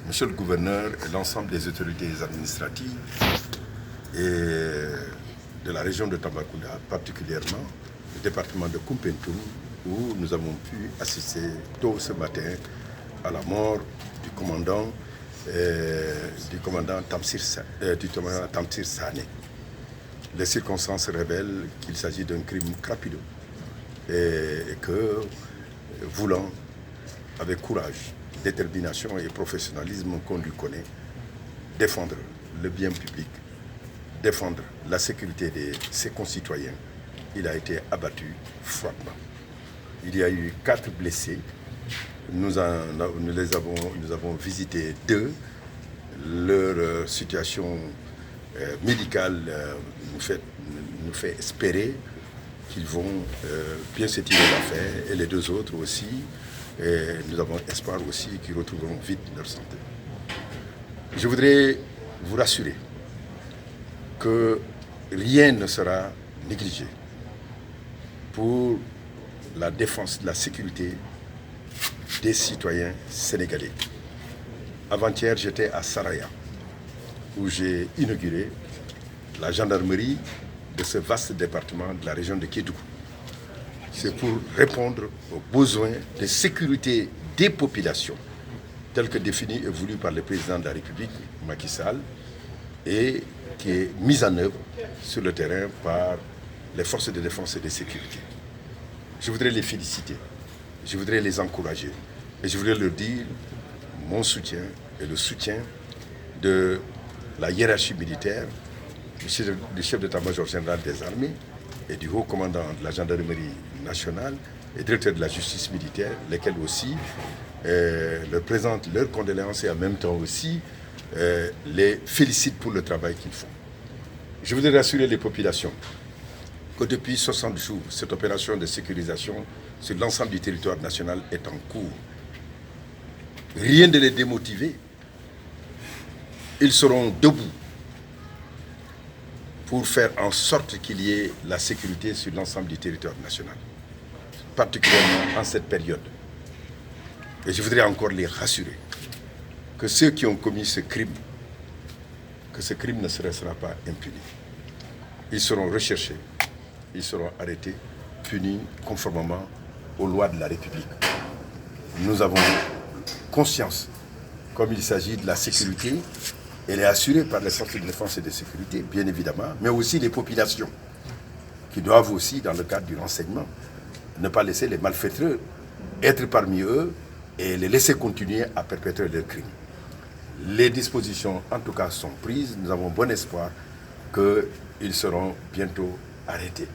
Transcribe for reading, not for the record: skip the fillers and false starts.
Monsieur le gouverneur et l'ensemble des autorités administratives et de la région de Tambacounda, particulièrement le département de Koumpentoum, où nous avons pu assister tôt ce matin à la mort du commandant Tamsir Sané. Les circonstances révèlent qu'il s'agit d'un crime crapuleux et que, voulant, avec courage, détermination et professionnalisme qu'on lui connaît, défendre le bien public, défendre la sécurité de ses concitoyens, il a été abattu froidement. Il y a eu 4 blessés. Nous avons visité 2. Leur situation médicale nous fait espérer qu'ils vont bien se tirer d'affaire, et les 2 autres aussi. Et nous avons espoir aussi qu'ils retrouveront vite leur santé. Je voudrais vous rassurer que rien ne sera négligé pour la défense de la sécurité des citoyens sénégalais. Avant-hier, j'étais à Saraya, où j'ai inauguré la gendarmerie de ce vaste département de la région de Kédougou. C'est pour répondre aux besoins de sécurité des populations, tels que définis et voulus par le président de la République, Macky Sall, et qui est mise en œuvre sur le terrain par les forces de défense et de sécurité. Je voudrais les féliciter, je voudrais les encourager, et je voudrais leur dire mon soutien et le soutien de la hiérarchie militaire, du chef d'état-major général des armées et du haut commandant de la gendarmerie nationale et directeur de la justice militaire, lesquels aussi leur présentent leurs condoléances et en même temps aussi les félicitent pour le travail qu'ils font. Je voudrais rassurer les populations que depuis 60 jours, cette opération de sécurisation sur l'ensemble du territoire national est en cours. Rien de les démotiver. Ils seront debout pour faire en sorte qu'il y ait la sécurité sur l'ensemble du territoire national, particulièrement en cette période. Et je voudrais encore les rassurer que ceux qui ont commis ce crime ne se restera pas impuni. Ils seront recherchés, ils seront arrêtés, punis conformément aux lois de la République. Nous avons conscience, comme il s'agit de la sécurité, elle est assurée par les forces de défense et de sécurité, bien évidemment, mais aussi les populations, qui doivent aussi, dans le cadre du renseignement, ne pas laisser les malfaiteurs être parmi eux et les laisser continuer à perpétrer leurs crimes. Les dispositions, en tout cas, sont prises. Nous avons bon espoir qu'ils seront bientôt arrêtés.